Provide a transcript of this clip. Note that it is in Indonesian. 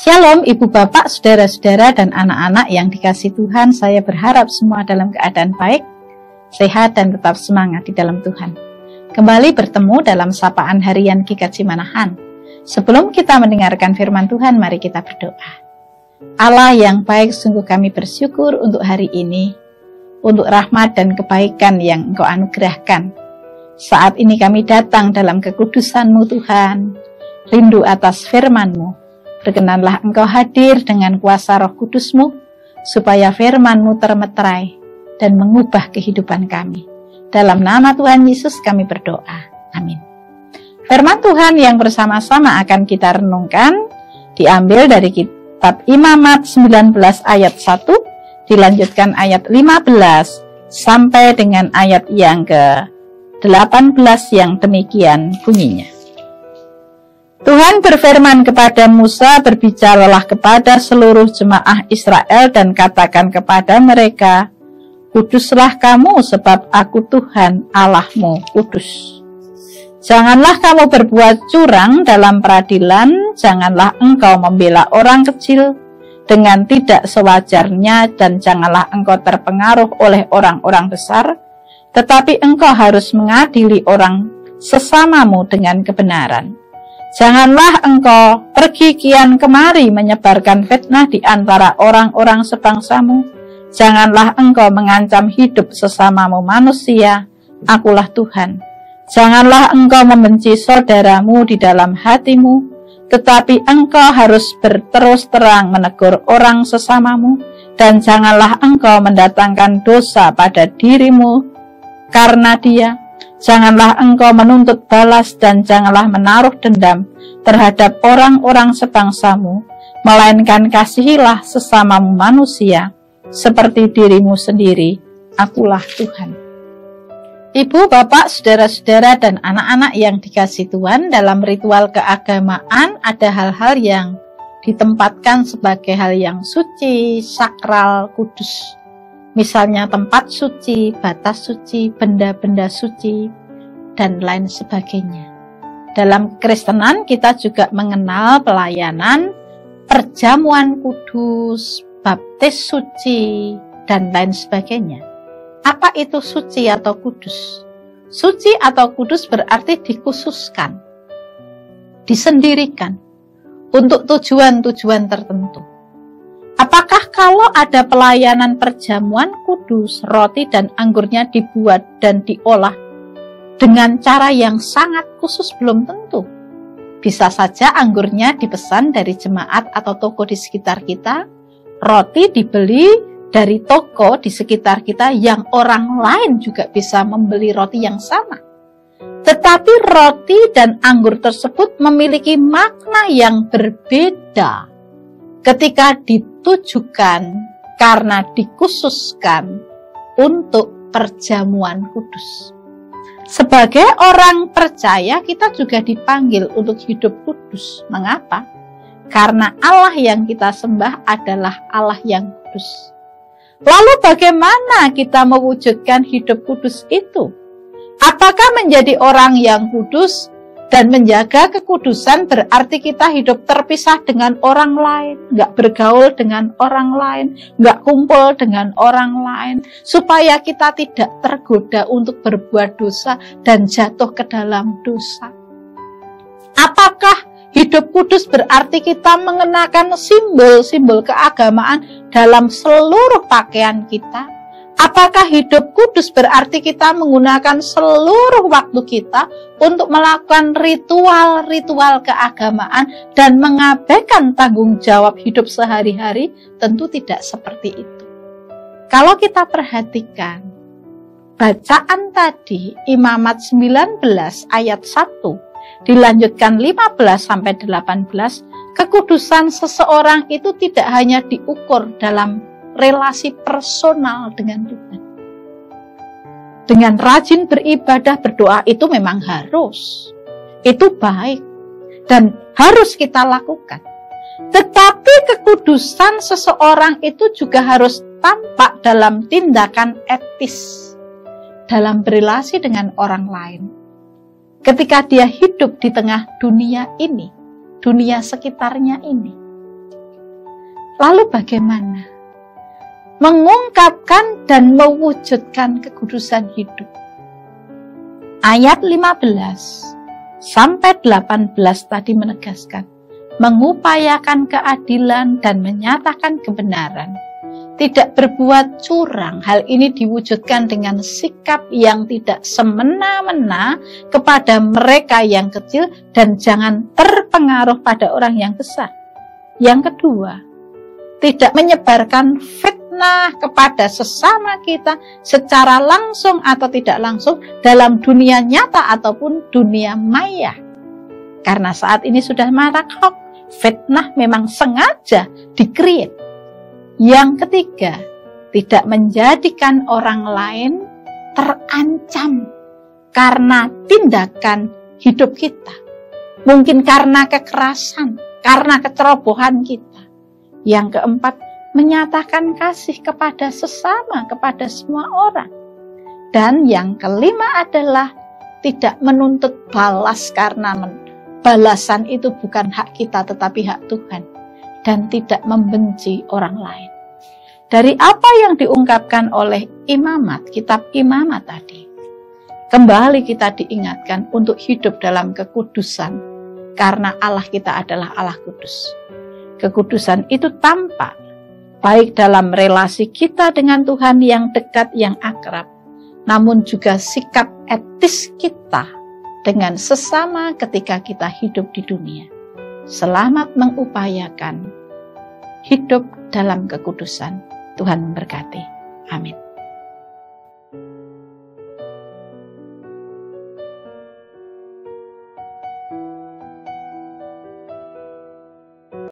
Shalom Ibu Bapak, Saudara-saudara dan anak-anak yang dikasihi Tuhan. Saya berharap semua dalam keadaan baik, sehat dan tetap semangat di dalam Tuhan. Kembali bertemu dalam sapaan harian GKJ Manahan. Sebelum kita mendengarkan firman Tuhan, mari kita berdoa. Allah yang baik, sungguh kami bersyukur untuk hari ini, untuk rahmat dan kebaikan yang Engkau anugerahkan. Saat ini kami datang dalam kekudusan-Mu Tuhan, rindu atas firman-Mu. Berkenanlah Engkau hadir dengan kuasa Roh Kudus-Mu, supaya firman-Mu termeterai dan mengubah kehidupan kami. Dalam nama Tuhan Yesus kami berdoa. Amin. Firman Tuhan yang bersama-sama akan kita renungkan, diambil dari kitab Imamat 19 ayat 1, dilanjutkan ayat 15, sampai dengan ayat yang ke-18 yang demikian bunyinya. Tuhan berfirman kepada Musa, berbicaralah kepada seluruh jemaah Israel dan katakan kepada mereka, kuduslah kamu sebab aku Tuhan Allahmu kudus. Janganlah kamu berbuat curang dalam peradilan, janganlah engkau membela orang kecil dengan tidak sewajarnya, dan janganlah engkau terpengaruh oleh orang-orang besar, tetapi engkau harus mengadili orang sesamamu dengan kebenaran. Janganlah engkau pergi kian kemari menyebarkan fitnah di antara orang-orang sebangsamu. Janganlah engkau mengancam hidup sesamamu manusia. Akulah Tuhan. Janganlah engkau membenci saudaramu di dalam hatimu, tetapi engkau harus berterus terang menegur orang sesamamu, dan janganlah engkau mendatangkan dosa pada dirimu karena dia. Janganlah engkau menuntut balas dan janganlah menaruh dendam terhadap orang-orang sebangsamu, melainkan kasihilah sesamamu manusia seperti dirimu sendiri. Akulah Tuhan. Ibu, Bapak, Saudara-saudara dan anak-anak yang dikasihi Tuhan, dalam ritual keagamaan ada hal-hal yang ditempatkan sebagai hal yang suci, sakral, kudus. Misalnya tempat suci, batas suci, benda-benda suci, dan lain sebagainya. Dalam Kristenan kita juga mengenal pelayanan, perjamuan kudus, baptis suci, dan lain sebagainya. Apa itu suci atau kudus? Suci atau kudus berarti dikhususkan, disendirikan, untuk tujuan-tujuan tertentu. Apakah kalau ada pelayanan perjamuan kudus, roti dan anggurnya dibuat dan diolah dengan cara yang sangat khusus? Belum tentu. Bisa saja anggurnya dipesan dari jemaat atau toko di sekitar kita, roti dibeli dari toko di sekitar kita yang orang lain juga bisa membeli roti yang sama. Tetapi roti dan anggur tersebut memiliki makna yang berbeda ketika ditujukan karena dikhususkan untuk perjamuan kudus. Sebagai orang percaya, kita juga dipanggil untuk hidup kudus. Mengapa? Karena Allah yang kita sembah adalah Allah yang kudus. Lalu bagaimana kita mewujudkan hidup kudus itu? Apakah menjadi orang yang kudus dan menjaga kekudusan berarti kita hidup terpisah dengan orang lain, nggak bergaul dengan orang lain, nggak kumpul dengan orang lain, supaya kita tidak tergoda untuk berbuat dosa dan jatuh ke dalam dosa? Apakah hidup kudus berarti kita mengenakan simbol-simbol keagamaan dalam seluruh pakaian kita? Apakah hidup kudus berarti kita menggunakan seluruh waktu kita untuk melakukan ritual-ritual keagamaan dan mengabaikan tanggung jawab hidup sehari-hari? Tentu tidak seperti itu. Kalau kita perhatikan bacaan tadi, Imamat 19 ayat 1, dilanjutkan 15-18, kekudusan seseorang itu tidak hanya diukur dalam relasi personal dengan Tuhan. Dengan rajin beribadah, berdoa itu memang harus. Itu baik dan harus kita lakukan. Tetapi kekudusan seseorang itu juga harus tampak dalam tindakan etis, dalam berelasi dengan orang lain. Ketika dia hidup di tengah dunia ini, dunia sekitarnya ini, Lalu bagaimana? Mengungkapkan dan mewujudkan kekudusan hidup. Ayat 15 sampai 18 tadi menegaskan, mengupayakan keadilan dan menyatakan kebenaran, tidak berbuat curang. Hal ini diwujudkan dengan sikap yang tidak semena-mena kepada mereka yang kecil dan jangan terpengaruh pada orang yang besar. Yang kedua, tidak menyebarkan fitnah kepada sesama kita secara langsung atau tidak langsung dalam dunia nyata ataupun dunia maya. Karena saat ini sudah marak hoax, fitnah memang sengaja di-create. Yang ketiga, tidak menjadikan orang lain terancam karena tindakan hidup kita. Mungkin karena kekerasan, karena kecerobohan kita. Yang keempat, menyatakan kasih kepada sesama, kepada semua orang. Dan yang kelima adalah tidak menuntut balas karena balasan itu bukan hak kita tetapi hak Tuhan. Dan tidak membenci orang lain. Dari apa yang diungkapkan oleh imamat, kitab imamat tadi, kembali kita diingatkan untuk hidup dalam kekudusan, karena Allah kita adalah Allah kudus. Kekudusan itu tampak, baik dalam relasi kita dengan Tuhan yang dekat, yang akrab, namun juga sikap etis kita dengan sesama ketika kita hidup di dunia. Selamat mengupayakan hidup dalam kekudusan. Tuhan memberkati. Amin.